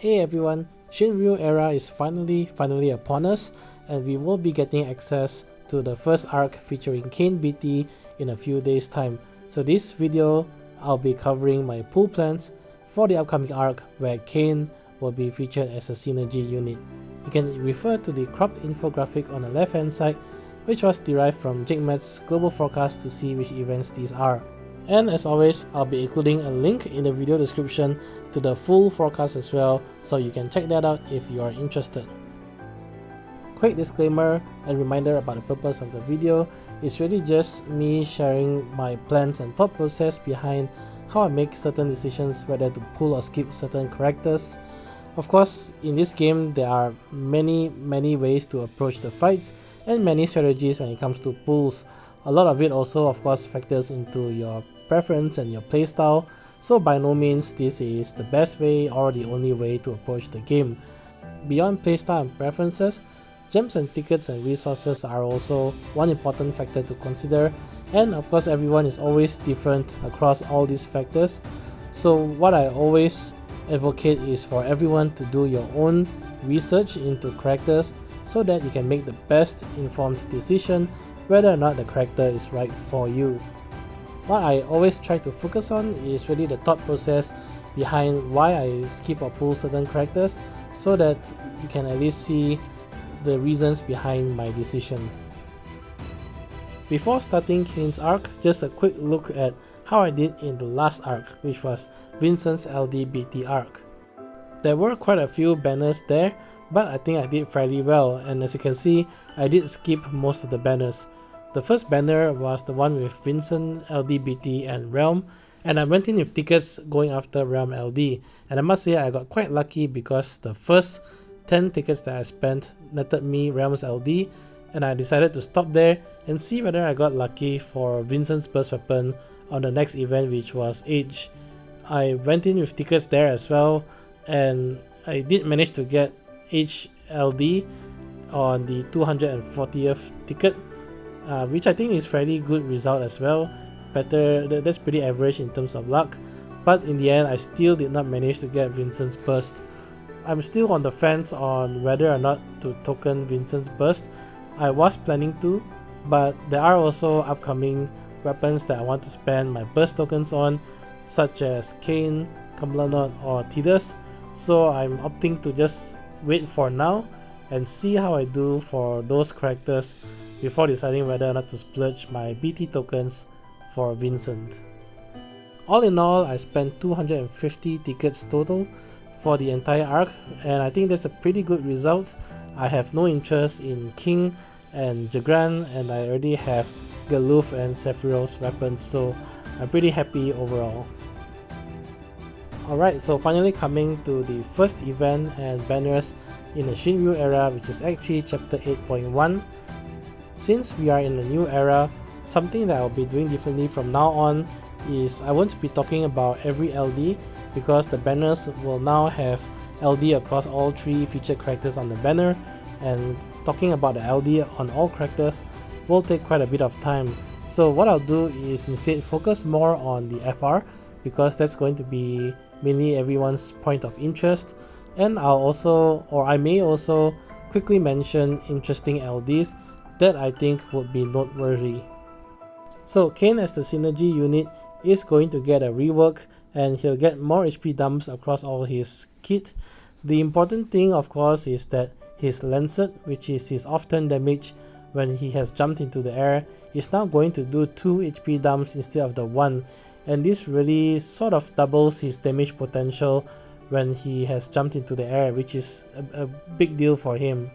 Hey everyone, Shinryu Era is finally upon us, and we will be getting access to the first arc featuring Kain BT in a few days time. So this video, I'll be covering my pool plans for the upcoming arc where Kain will be featured as a synergy unit. You can refer to the cropped infographic on the left hand side, which was derived from Jakematt's global forecast to see which events these are. And as always, I'll be including a link in the video description to the full forecast as well, so you can check that out if you are interested. Quick disclaimer and reminder about the purpose of the video. It's really just me sharing my plans and thought process behind how I make certain decisions whether to pull or skip certain characters. Of course, in this game there are many ways to approach the fights and many strategies when it comes to pulls. A lot of it also of course factors into your preference and your playstyle, so by no means this is the best way or the only way to approach the game. Beyond playstyle and preferences, gems and tickets and resources are also one important factor to consider, and of course everyone is always different across all these factors. So what I always advocate is for everyone to do your own research into characters so that you can make the best informed decision whether or not the character is right for you. What I always try to focus on is really the thought process behind why I skip or pull certain characters, so that you can at least see the reasons behind my decision. Before starting Kain's arc, just a quick look at how I did in the last arc, which was Vincent's LDBT arc. There were quite a few banners there, but I think I did fairly well, and as you can see, I did skip most of the banners. The first banner was the one with Vincent, LDBT and Realm, and I went in with tickets going after Realm LD, and I must say I got quite lucky because the first 10 tickets that I spent netted me Realm's LD, and I decided to stop there and see whether I got lucky for Vincent's burst weapon on the next event, which was Age. I went in with tickets there as well, and I did manage to get Age LD on the 240th ticket, which I think is fairly good result as well. That's pretty average in terms of luck, but in the end I still did not manage to get Vincent's burst. I'm still on the fence on whether or not to token Vincent's burst. I was planning to, but there are also upcoming weapons that I want to spend my burst tokens on, such as Kain, Xcaliblur or Tidus, so I'm opting to just wait for now and see how I do for those characters before deciding whether or not to splurge my BT tokens for Vincent. All in all, I spent 250 tickets total for the entire arc, and I think that's a pretty good result. I have no interest in King and Jagran, and I already have Galuf and Sephiroth's weapons, so I'm pretty happy overall. Alright, so finally coming to the first event and banners in the Shinryu Era, which is actually chapter 8.1. Since we are in a new era, something that I'll be doing differently from now on is I won't be talking about every LD, because the banners will now have LD across all three featured characters on the banner, and talking about the LD on all characters will take quite a bit of time. So what I'll do is instead focus more on the FR, because that's going to be mainly everyone's point of interest, and I may also quickly mention interesting LDs that I think would be noteworthy. So Kain as the synergy unit is going to get a rework, and he'll get more HP dumps across all his kit. The important thing of course is that his Lancet, which is his off-turn damage when he has jumped into the air, is now going to do 2 HP dumps instead of the 1, and this really sort of doubles his damage potential when he has jumped into the air, which is a big deal for him.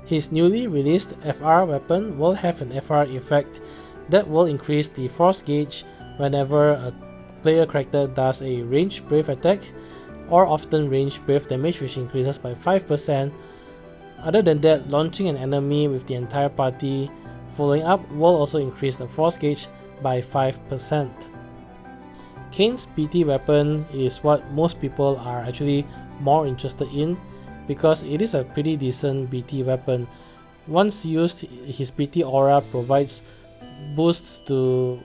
His newly released FR weapon will have an FR effect that will increase the force gauge whenever a player character does a ranged brave attack, or often ranged brave damage, which increases by 5%. Other than that, launching an enemy with the entire party following up will also increase the force gauge by 5%. Kain's BT weapon is what most people are actually more interested in, because it is a pretty decent BT weapon. Once used, his BT aura provides boosts to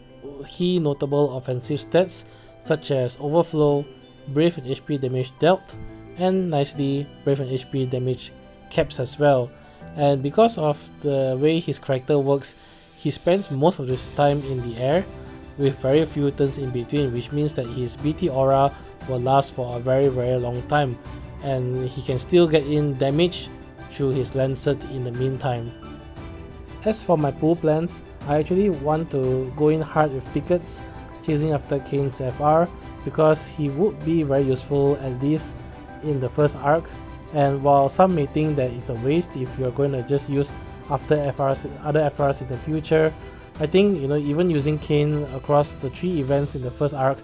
key notable offensive stats such as overflow, brave and HP damage dealt, and nicely Brave and HP damage caps as well. And because of the way his character works, he spends most of his time in the air with very few turns in between, which means that his BT aura will last for a very long time, and he can still get in damage through his Lancet in the meantime. As for my pool plans, I actually want to go in hard with tickets, chasing after Kains FR, because he would be very useful at least in the first arc. And while some may think that it's a waste if you're going to just use after other FRs in the future, I think even using Kain across the 3 events in the first arc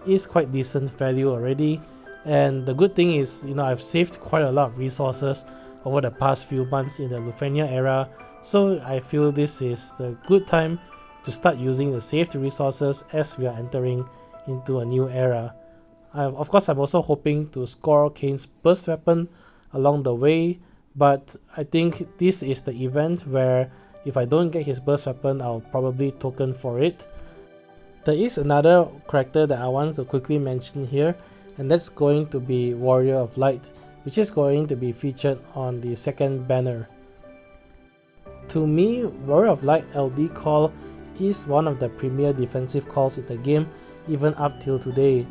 is quite decent value already. And the good thing is, I've saved quite a lot of resources over the past few months in the Lufenia era, so I feel this is the good time to start using the saved resources as we are entering into a new era. Of course, I'm also hoping to score Kain's burst weapon along the way, but I think this is the event where if I don't get his burst weapon, I'll probably token for it. There is another character that I want to quickly mention here, and that's going to be Warrior of Light, which is going to be featured on the second banner. To me, Warrior of Light LD call is one of the premier defensive calls in the game, even up till today.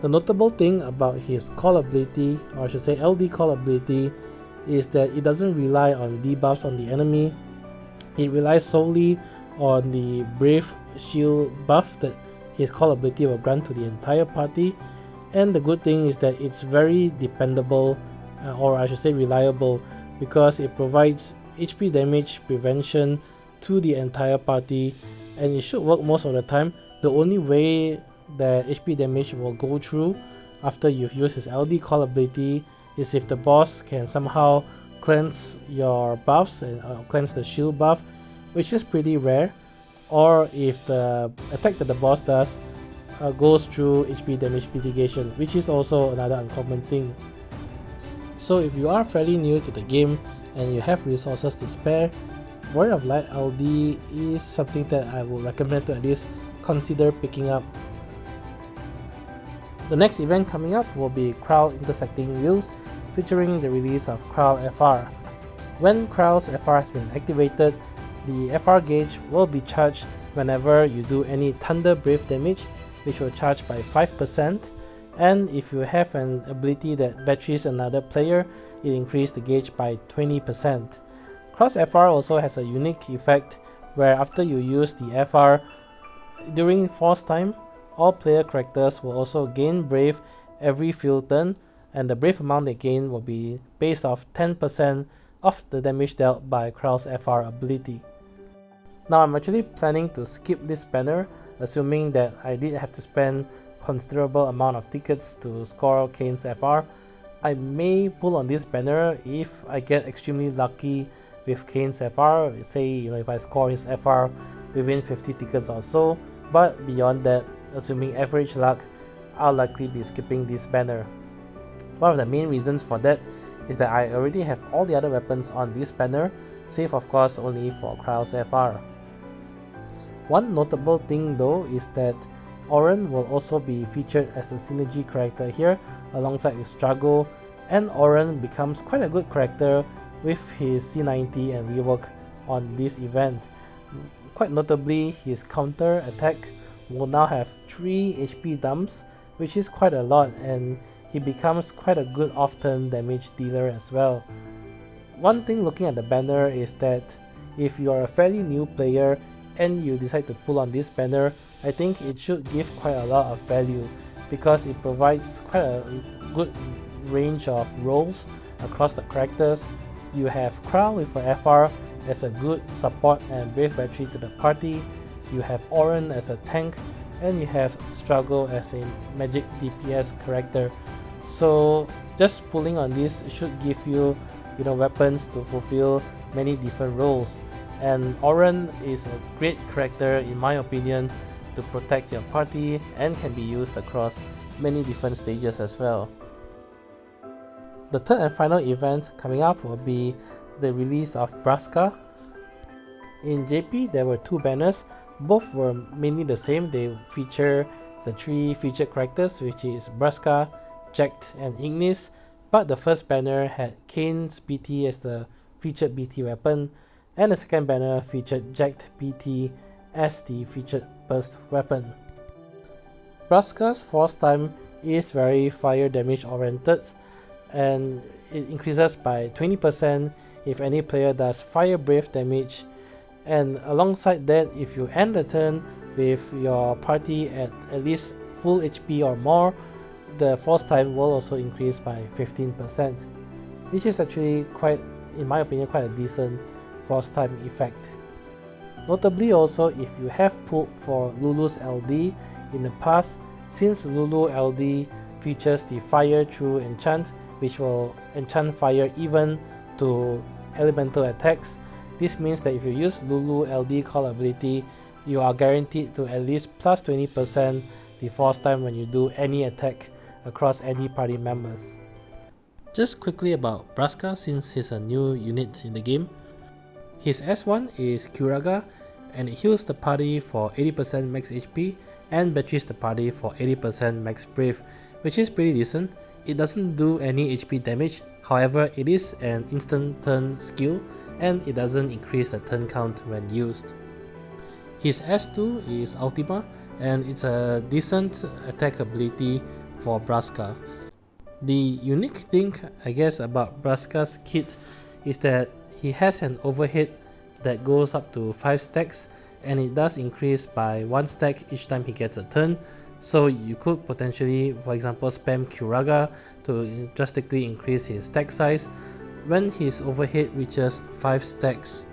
The notable thing about his call ability, or I should say LD call ability, is that it doesn't rely on debuffs on the enemy. It relies solely on the Brave Shield buff that his call ability will grant to the entire party. And the good thing is that it's very dependable, or I should say reliable, because it provides HP damage prevention to the entire party, and it should work most of the time. The only way that HP damage will go through after you've used his LD call ability is if the boss can somehow cleanse your buffs and cleanse the shield buff, which is pretty rare, or if the attack that the boss does goes through HP damage mitigation, which is also another uncommon thing. So if you are fairly new to the game and you have resources to spare, Warrior of Light LD is something that I would recommend to at least consider picking up. The next event coming up will be Krile Intersecting Wheels, featuring the release of Krile FR. When Krile's FR has been activated, the FR gauge will be charged whenever you do any Thunder Brave damage, which will charge by 5%, and if you have an ability that batteries another player, it increases the gauge by 20%. Krile's FR also has a unique effect where after you use the FR during force time, all player characters will also gain Brave every field turn, and the Brave amount they gain will be based off 10% of the damage dealt by Krile's FR ability. Now I'm actually planning to skip this banner, assuming that I did have to spend considerable amount of tickets to score Kains FR. I may pull on this banner if I get extremely lucky with Kains FR, say if I score his FR within 50 tickets or so, but beyond that, assuming average luck, I'll likely be skipping this banner. One of the main reasons for that is that I already have all the other weapons on this banner, save of course only for Krile's FR. One notable thing though is that Auron will also be featured as a synergy character here alongside with Strago, and Auron becomes quite a good character with his C90 and rework on this event. Quite notably, his counter attack will now have 3 HP dumps, which is quite a lot, and he becomes quite a good off-turn damage dealer as well. One thing looking at the banner is that if you are a fairly new player and you decide to pull on this banner, I think it should give quite a lot of value because it provides quite a good range of roles across the characters. You have Krile with a FR as a good support and brave battery to the party, you have Auron as a tank, and you have Strago as a magic DPS character. So just pulling on this should give you weapons to fulfill many different roles, and Auron is a great character in my opinion to protect your party and can be used across many different stages as well. The third and final event coming up will be the release of Braska. In JP there were 2 banners, both were mainly the same. They feature the 3 featured characters, which is Braska, Jacked and Ignis, but the first banner had Kains BT as the featured BT weapon, and the second banner featured Jakematt BT as the featured burst weapon. Braska's force time is very fire damage oriented, and it increases by 20% if any player does fire breath damage, and alongside that, if you end the turn with your party at least full HP or more, the force time will also increase by 15%, which is actually quite, in my opinion, quite a decent force time effect. Notably also, if you have pulled for Lulu's LD in the past, since Lulu LD features the fire through enchant, which will enchant fire even to elemental attacks, this means that if you use Lulu LD call ability, you are guaranteed to at least plus 20% the force time when you do any attack across any party members. Just quickly about Braska, since he's a new unit in the game. His S1 is Kuraga, and it heals the party for 80% max HP and batteries the party for 80% max brave, which is pretty decent. It doesn't do any HP damage, however it is an instant turn skill and it doesn't increase the turn count when used. His S2 is Ultima, and it's a decent attack ability for Braska. The unique thing, I guess, about Braska's kit is that he has an overhead that goes up to 5 stacks, and it does increase by 1 stack each time he gets a turn. So you could potentially, for example, spam Kuraga to drastically increase his stack size when his overhead reaches 5 stacks.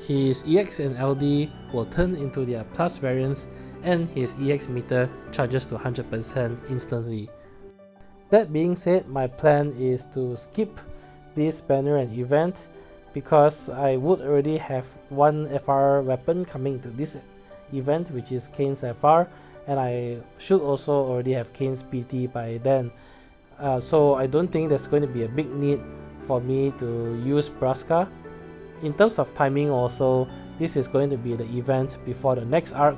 His EX and LD will turn into their plus variants, and his EX meter charges to 100% instantly. That being said, my plan is to skip this banner and event because I would already have one FR weapon coming to this event, which is Kains FR, and I should also already have Kains BT by then. So I don't think there's going to be a big need for me to use Braska. In terms of timing also, this is going to be the event before the next arc,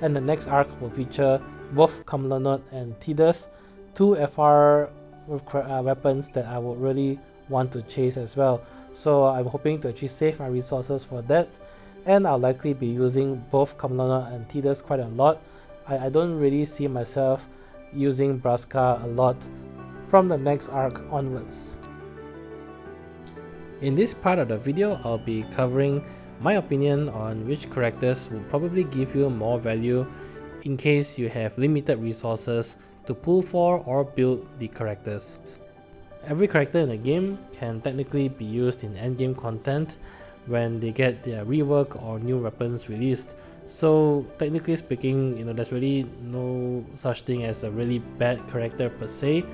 and the next arc will feature both Kamlanot and Tidus, two FR weapons that I would really want to chase as well. So I'm hoping to actually save my resources for that, and I'll likely be using both Kamlanot and Tidus quite a lot. I don't really see myself using Braska a lot from the next arc onwards. In this part of the video, I'll be covering my opinion on which characters will probably give you more value in case you have limited resources to pull for or build the characters. Every character in the game can technically be used in endgame content when they get their rework or new weapons released. So technically speaking, there's really no such thing as a really bad character per se,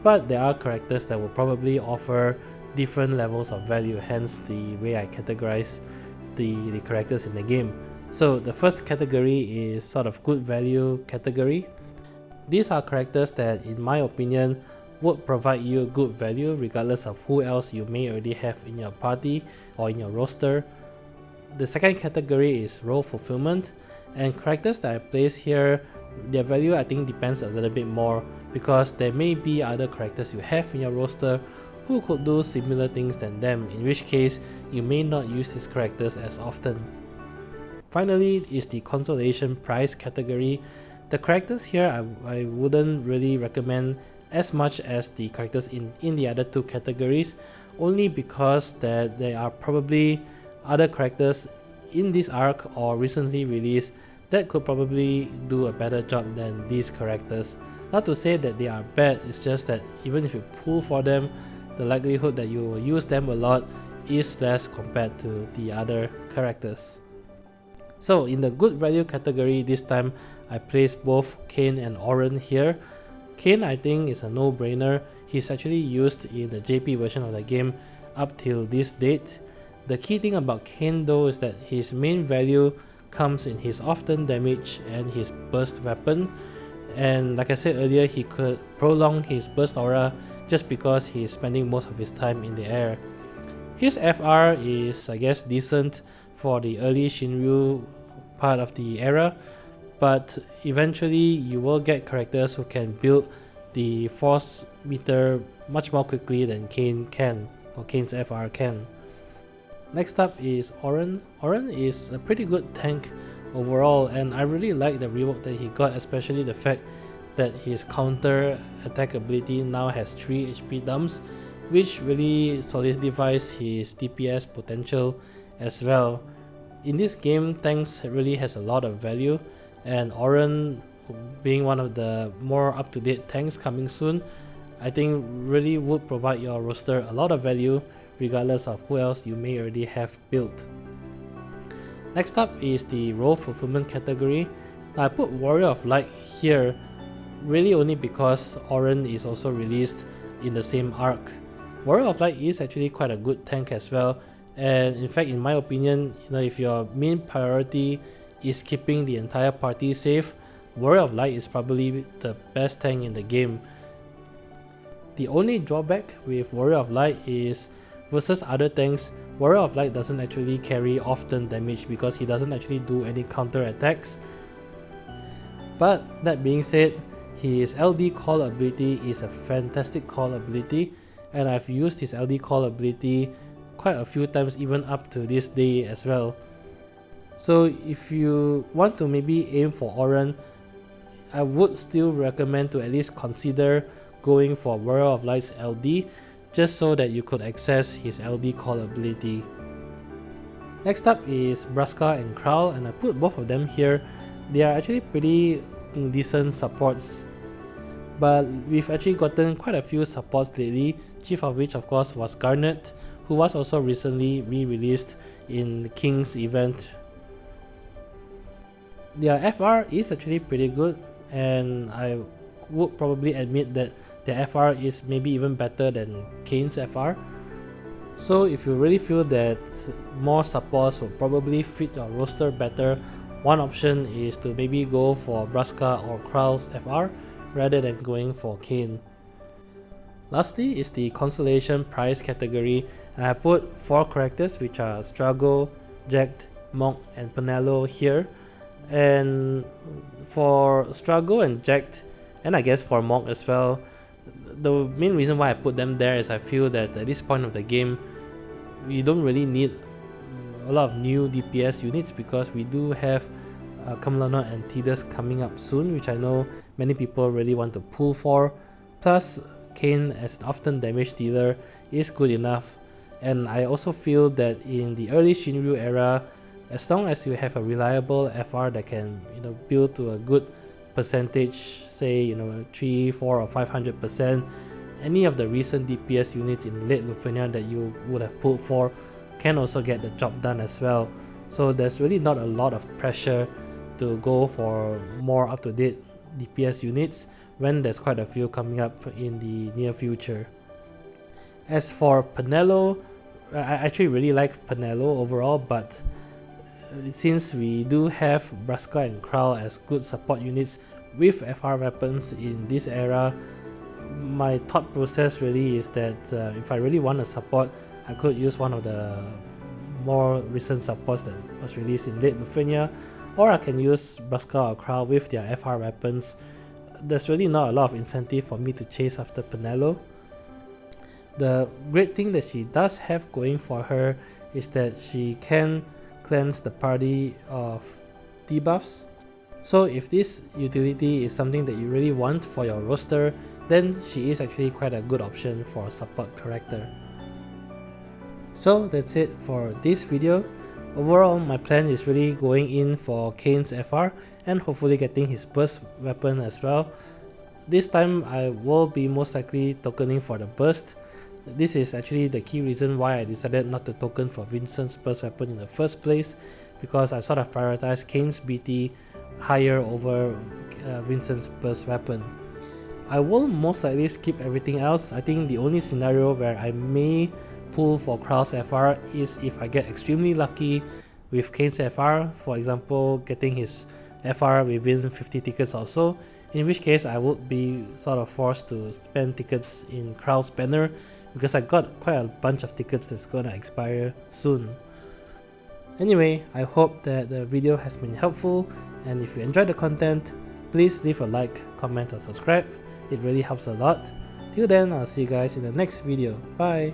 but there are characters that will probably offer different levels of value, hence the way I categorize the characters in the game. So the first category is sort of good value category. These are characters that, in my opinion, would provide you good value regardless of who else you may already have in your party or in your roster. The second category is role fulfillment, and characters that I place here, their value I think depends a little bit more because there may be other characters you have in your roster who could do similar things than them, in which case you may not use these characters as often. Finally is the consolation prize category. The characters here I wouldn't really recommend as much as the characters in the other two categories, only because that there are probably other characters in this arc or recently released that could probably do a better job than these characters. Not to say that they are bad, it's just that even if you pull for them, the likelihood that you will use them a lot is less compared to the other characters. So in the good value category this time, I placed both Kain and Oren here. Kain I think is a no-brainer. He's actually used in the JP version of the game up till this date. The key thing about Kain though is that his main value comes in his often damage and his burst weapon, and like I said earlier, he could prolong his burst aura just because he's spending most of his time in the air. His FR is, I guess, decent for the early Shinryu part of the era, but eventually you will get characters who can build the force meter much more quickly than Kain can, or Kain's FR can. Next up is Auron. Auron is a pretty good tank overall, and I really like the rework that he got, especially the fact that his counter attack ability now has 3 HP dumps, which really solidifies his DPS potential as well. In this game, tanks really has a lot of value, and Auron being one of the more up-to-date tanks coming soon, I think really would provide your roster a lot of value regardless of who else you may already have built. Next up is the role fulfillment category. Now, I put Warrior of Light here really only because Auron is also released in the same arc. Warrior of Light is actually quite a good tank as well, and in fact, in my opinion, if your main priority is keeping the entire party safe, Warrior of Light is probably the best tank in the game. The only drawback with Warrior of Light is versus other tanks, Warrior of Light doesn't actually carry often damage because he doesn't actually do any counter attacks. But that being said, his LD call ability is a fantastic call ability, and I've used his LD call ability quite a few times even up to this day as well. So if you want to maybe aim for Auron, I would still recommend to at least consider going for Warrior of Light's LD, just so that you could access his LD call ability. Next up is Braska and Krile, and I put both of them here. They are actually pretty decent supports, but we've actually gotten quite a few supports lately, chief of which of course was Garnet, who was also recently re-released in the King's event. Their FR is actually pretty good, and I would probably admit that their FR is maybe even better than Kain's FR. So if you really feel that more supports will probably fit your roster better, one option is to maybe go for Braska or Krile's FR rather than going for Kain. Lastly is the consolation prize category, and I put 4 characters which are Strago, Jacked, Monk and Penelo here. And for Strago and Jacked, and I guess for Monk as well, the main reason why I put them there is I feel that at this point of the game, we don't really need a lot of new DPS units because we do have Kamlana and Tidus coming up soon, which I know many people really want to pull for. Plus, Kain as an often damage dealer is good enough, and I also feel that in the early Shinryu era, as long as you have a reliable FR that can build to a good percentage, say 3, 4 or 500%, any of the recent DPS units in late Lufenia that you would have pulled for can also get the job done as well. So there's really not a lot of pressure to go for more up-to-date DPS units when there's quite a few coming up in the near future. As for Penelo, I actually really like Penelo overall, but since we do have Braska and Krile as good support units with FR weapons in this era, my thought process really is that if I really want to support, I could use one of the more recent supports that was released in late Lufenia, or I can use Braska or Krile with their FR weapons. There's really not a lot of incentive for me to chase after Penelo. The great thing that she does have going for her is that she can cleanse the party of debuffs. So if this utility is something that you really want for your roster, then she is actually quite a good option for a support character. So that's it for this video. Overall, my plan is really going in for Kain's FR and hopefully getting his burst weapon as well. This time I will be most likely tokening for the burst. This is actually the key reason why I decided not to token for Vincent's burst weapon in the first place, because I sort of prioritized Kain's BT higher over Vincent's burst weapon. I will most likely skip everything else. I think the only scenario where I may pull for Krile's FR is if I get extremely lucky with Kain's FR, for example getting his FR within 50 tickets or so, in which case I would be sort of forced to spend tickets in Krile's banner because I got quite a bunch of tickets that's gonna expire soon. Anyway, I hope that the video has been helpful, and if you enjoyed the content, please leave a like, comment or subscribe. It really helps a lot. Till then, I'll see you guys in the next video. Bye!